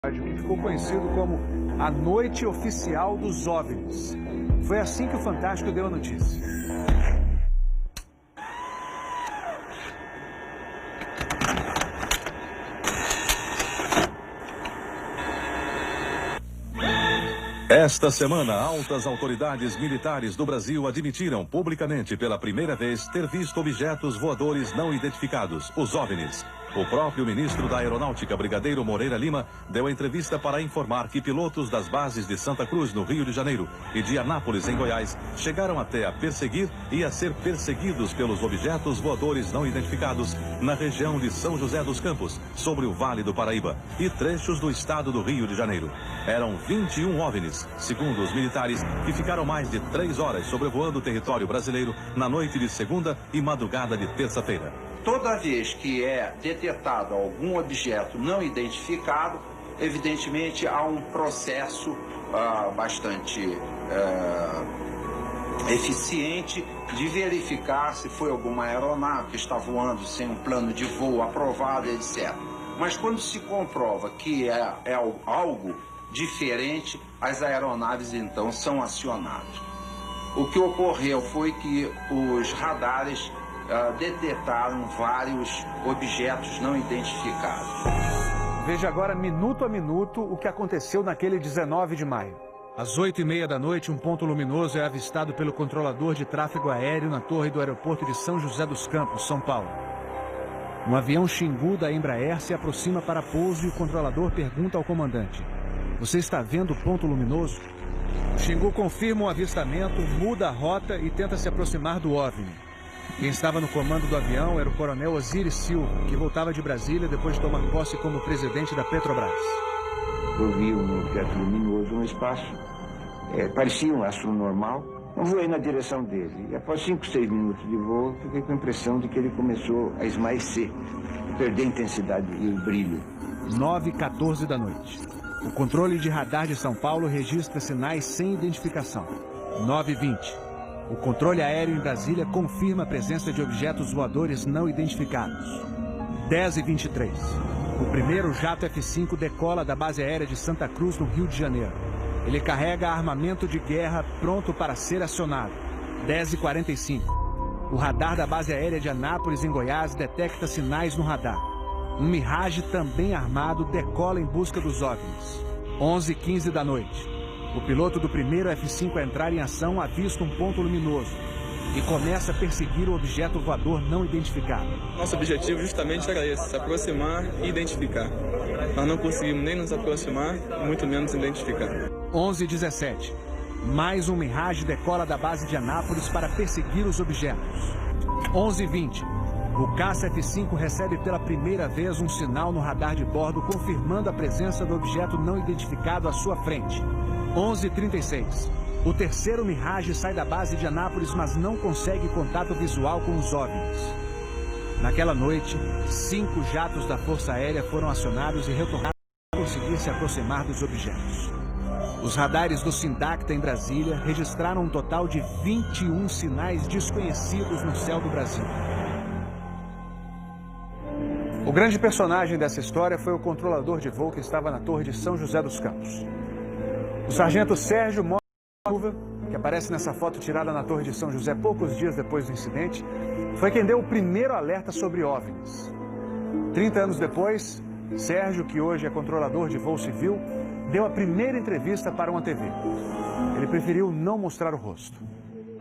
que ficou conhecido como a Noite Oficial dos OVNIs. Foi assim que o Fantástico deu a notícia. Esta semana, altas autoridades militares do Brasil admitiram publicamente pela primeira vez ter visto objetos voadores não identificados, os OVNIs. O próprio ministro da Aeronáutica, Brigadeiro Moreira Lima, deu entrevista para informar que pilotos das bases de Santa Cruz, no Rio de Janeiro, e de Anápolis, em Goiás, chegaram até a perseguir e a ser perseguidos pelos objetos voadores não identificados na região de São José dos Campos, sobre o Vale do Paraíba, e trechos do estado do Rio de Janeiro. Eram 21 OVNIs, segundo os militares, que ficaram mais de 3 horas sobrevoando o território brasileiro na noite de segunda e madrugada de terça-feira. Toda vez que é detectado algum objeto não identificado, evidentemente há um processo bastante eficiente de verificar se foi alguma aeronave que está voando sem um plano de voo aprovado, etc. Mas quando se comprova que é algo diferente, as aeronaves então são acionadas. O que ocorreu foi que os radares detectaram vários objetos não identificados. Veja agora, minuto a minuto, o que aconteceu naquele 19 de maio. Às 8h30 da noite, um ponto luminoso é avistado pelo controlador de tráfego aéreo na torre do aeroporto de São José dos Campos, São Paulo. Um avião Xingu da Embraer se aproxima para pouso e o controlador pergunta ao comandante: "Você está vendo o ponto luminoso?" O Xingu confirma o avistamento, muda a rota e tenta se aproximar do OVNI. Quem estava no comando do avião era o coronel Osiris Silva, que voltava de Brasília depois de tomar posse como presidente da Petrobras. Eu vi um objeto luminoso no espaço, parecia um astro normal. Eu voei na direção dele e após 5, 6 minutos de voo, fiquei com a impressão de que ele começou a esmaecer, perder a intensidade e o brilho. 9h14 da noite. O controle de radar de São Paulo registra sinais sem identificação. 9h20. O controle aéreo em Brasília confirma a presença de objetos voadores não identificados. 10h23. O primeiro jato F-5 decola da base aérea de Santa Cruz, no Rio de Janeiro. Ele carrega armamento de guerra pronto para ser acionado. 10h45. O radar da base aérea de Anápolis, em Goiás, detecta sinais no radar. Um Mirage também armado decola em busca dos OVNIs. 11h15 da noite. O piloto do primeiro F-5 a entrar em ação avista um ponto luminoso e começa a perseguir o objeto voador não identificado. Nosso objetivo justamente era esse, se aproximar e identificar. Nós não conseguimos nem nos aproximar, muito menos identificar. 11h17. Mais um Mirage decola da base de Anápolis para perseguir os objetos. 11h20. O caça F-5 recebe pela primeira vez um sinal no radar de bordo confirmando a presença do objeto não identificado à sua frente. 11h36. O terceiro Mirage sai da base de Anápolis, mas não consegue contato visual com os OVNIs. Naquela noite, 5 jatos da Força Aérea foram acionados e retornaram para conseguir se aproximar dos objetos. Os radares do Sindacta em Brasília registraram um total de 21 sinais desconhecidos no céu do Brasil. O grande personagem dessa história foi o controlador de voo que estava na torre de São José dos Campos. O sargento Sérgio Silva, que aparece nessa foto tirada na torre de São José poucos dias depois do incidente, foi quem deu o primeiro alerta sobre OVNIs. 30 anos depois, Sérgio, que hoje é controlador de voo civil, deu a primeira entrevista para uma TV. Ele preferiu não mostrar o rosto.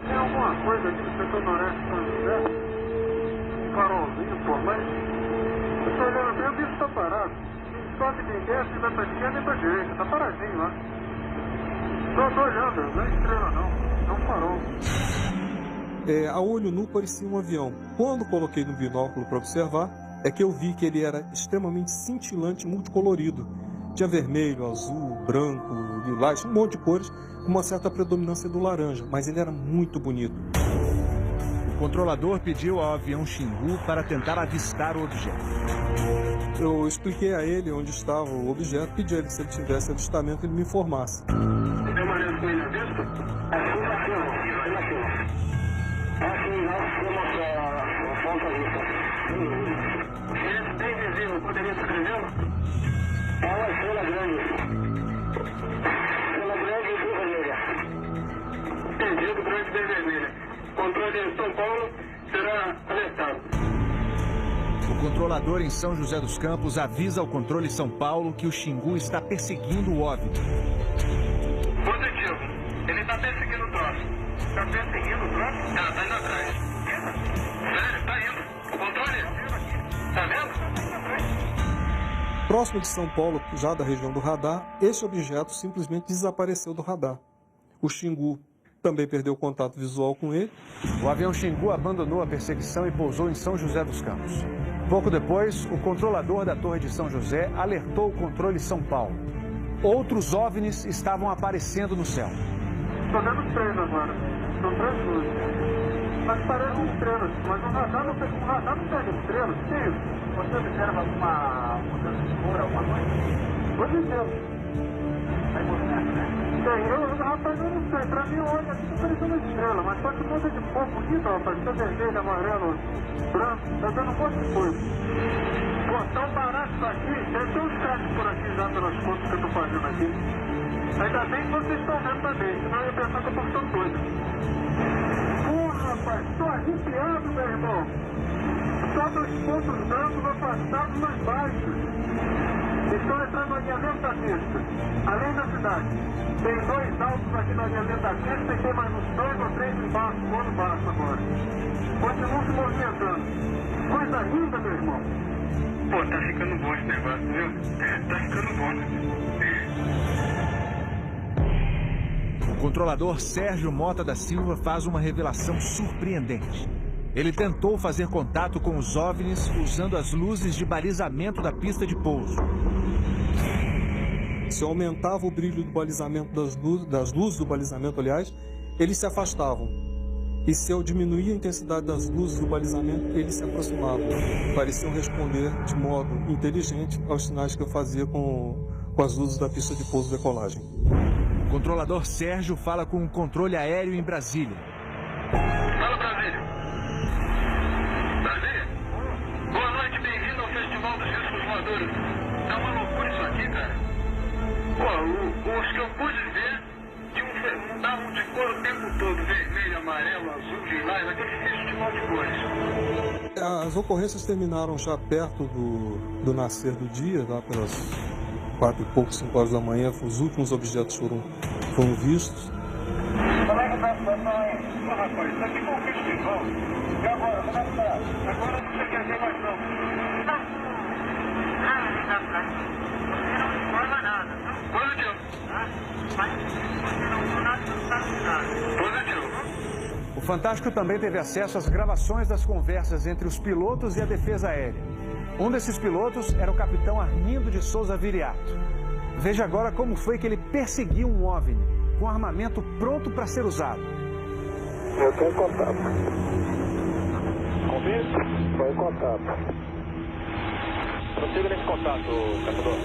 Tem alguma coisa aqui no setor noreste de São José? Um farolzinho por lá? Eu estou olhando bem, o bicho está parado. Sobe quem desce, nem vai para a esquerda nem para a direita. Está paradinho lá. Estou olhando, não é estrela não. É um farol. A olho nu parecia um avião. Quando coloquei no binóculo para observar, é que eu vi que ele era extremamente cintilante, multicolorido. Tinha vermelho, azul, branco, lilás, um monte de cores, com uma certa predominância do laranja, mas ele era muito bonito. O controlador pediu ao avião Xingu para tentar avistar o objeto. Eu expliquei a ele onde estava o objeto, pedi a ele que se ele tivesse avistamento, ele me informasse. Deu uma olhada com ele na vista? Assim pra cima, assim, vou mostrar a foto ali. Ele é bem visível, poderia escrevê-lo? É uma estrela grande. de São Paulo será alertado. O controlador em São José dos Campos avisa ao controle São Paulo que o Xingu está perseguindo o OVNI. Positivo. Ele está perseguindo o troço. Está perseguindo o troço? Tá indo atrás. Sério, tá indo. O controle? Tá vendo? Próximo de São Paulo, já da região do radar, esse objeto simplesmente desapareceu do radar. O Xingu também perdeu contato visual com ele. O avião Xingu abandonou a perseguição e pousou em São José dos Campos. Pouco depois, o controlador da Torre de São José alertou o controle São Paulo. Outros OVNIs estavam aparecendo no céu. Estou vendo 3 agora. São 3 luzes. Mas parecem estrelas. Mas o radar não pega estrelas. O que é isso? Você observa alguma mudança de cor, alguma coisa? Hoje mesmo. Aí você, né? Rapaz, eu não sei. Pra mim, olha, aqui tá parecendo uma estrela. Mas só que muda de cor bonita, rapaz. Tá vermelho, amarelo, branco. Tá dando um monte de coisa. Pô, tão barato isso aqui. Deve ter uns casos por aqui já pelas contas que eu tô fazendo aqui. Ainda bem que vocês estão vendo também. Senão eu ia pensar que eu tô ficando doido. Porra, rapaz. Tô arrepiado, meu irmão. Só dos pontos brancos afastados mais baixos. Estão entrando no alinhamento da pista, além da cidade. Tem 2 altos aqui no alinhamento da pista e tem mais uns 2 ou 3 embaixo, no baixo agora. Continuam se movimentando. Coisa linda, meu irmão. Pô, tá ficando bom esse negócio, viu? Tá ficando bom. O controlador Sérgio Mota da Silva faz uma revelação surpreendente. Ele tentou fazer contato com os OVNIs usando as luzes de balizamento da pista de pouso. Se eu aumentava o brilho do balizamento das luzes do balizamento, aliás, eles se afastavam. E se eu diminuía a intensidade das luzes do balizamento, eles se aproximavam. Pareciam responder de modo inteligente aos sinais que eu fazia com as luzes da pista de pouso e decolagem. O controlador Sérgio fala com o controle aéreo em Brasília. Fala, Brasília. Brasília? Boa noite, bem-vindo ao Festival dos Discos Voadores. É uma loucura isso aqui, cara. Pô, os que eu pude ver mudavam de cor o tempo todo. Vermelho, amarelo, azul, lilás, aquele festival de cores. As ocorrências terminaram já perto do nascer do dia, lá pelas 4 e pouco, 5 horas da manhã. Os últimos objetos foram vistos. Como é que tá a situação aí? Pô, rapaz, isso aqui foi um festival. E agora, como é que tá? Agora não sei o que é mais não. Você não informa nada. Positivo. Mas você não sabe nada. Positivo. O Fantástico também teve acesso às gravações das conversas entre os pilotos e a defesa aérea. Um desses pilotos era o capitão Armindo de Souza Viriato. Veja agora como foi que ele perseguiu um OVNI com armamento pronto para ser usado. Eu estou em contato. Ouvindo? Estou em contato. Prossiga nesse contato, caçador.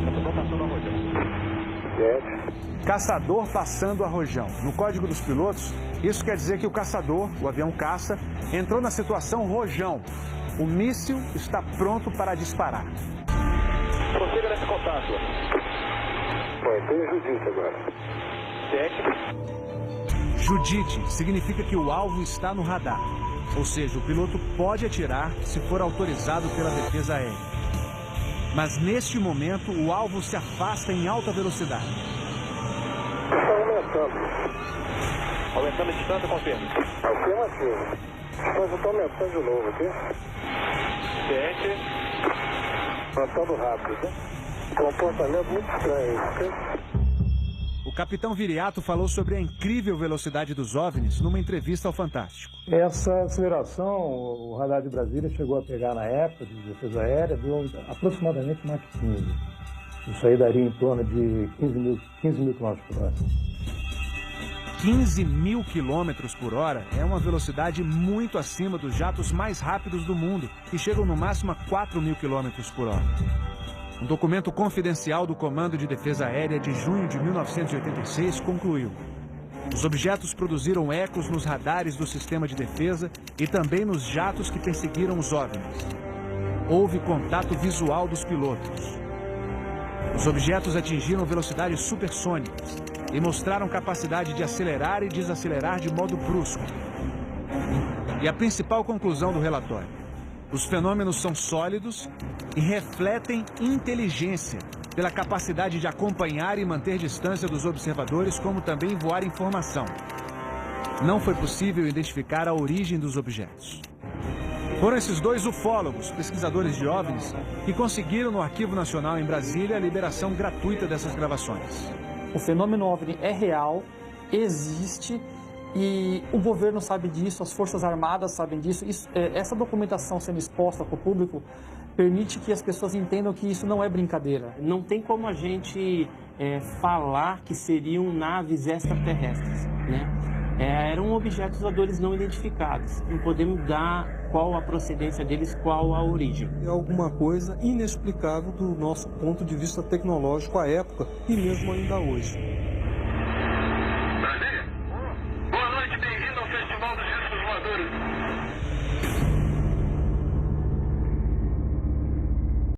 Caçador passando a Rojão. Caçador passando a Rojão. No código dos pilotos, isso quer dizer que o caçador, o avião caça, entrou na situação Rojão. O míssil está pronto para disparar. Prossiga nesse contato. Bom, tem Judite agora. Judite significa que o alvo está no radar. Ou seja, o piloto pode atirar se for autorizado pela defesa aérea. Mas neste momento, o alvo se afasta em alta velocidade. Está aumentando. Aumentando a distância, confirma. Afirmativo. A distância está aumentando de novo aqui. Aumentando rápido, né? Comportamento muito estranho, ok? O capitão Viriato falou sobre a incrível velocidade dos OVNIs numa entrevista ao Fantástico. Essa aceleração, o radar de Brasília chegou a pegar na época de defesa aérea, deu aproximadamente Mach 15. Isso aí daria em torno de 15 mil km por hora. 15 mil quilômetros por hora é uma velocidade muito acima dos jatos mais rápidos do mundo, que chegam no máximo a 4 mil quilômetros por hora. Um documento confidencial do Comando de Defesa Aérea de junho de 1986 concluiu: os objetos produziram ecos nos radares do sistema de defesa e também nos jatos que perseguiram os OVNIs. Houve contato visual dos pilotos. Os objetos atingiram velocidades supersônicas e mostraram capacidade de acelerar e desacelerar de modo brusco. E a principal conclusão do relatório: os fenômenos são sólidos e refletem inteligência pela capacidade de acompanhar e manter distância dos observadores, como também voar informação. Não foi possível identificar a origem dos objetos. Foram esses dois ufólogos, pesquisadores de OVNIs, que conseguiram no Arquivo Nacional em Brasília a liberação gratuita dessas gravações. O fenômeno OVNI é real, existe, e o governo sabe disso, as Forças Armadas sabem disso. Essa documentação sendo exposta para o público permite que as pessoas entendam que isso não é brincadeira. Não tem como a gente falar que seriam naves extraterrestres, né? Eram objetos voadores não identificados. Não podemos dar qual a procedência deles, qual a origem. É alguma coisa inexplicável do nosso ponto de vista tecnológico à época e mesmo ainda hoje. Brasília? Boa noite, bem-vindo ao Festival dos Discos Voadores.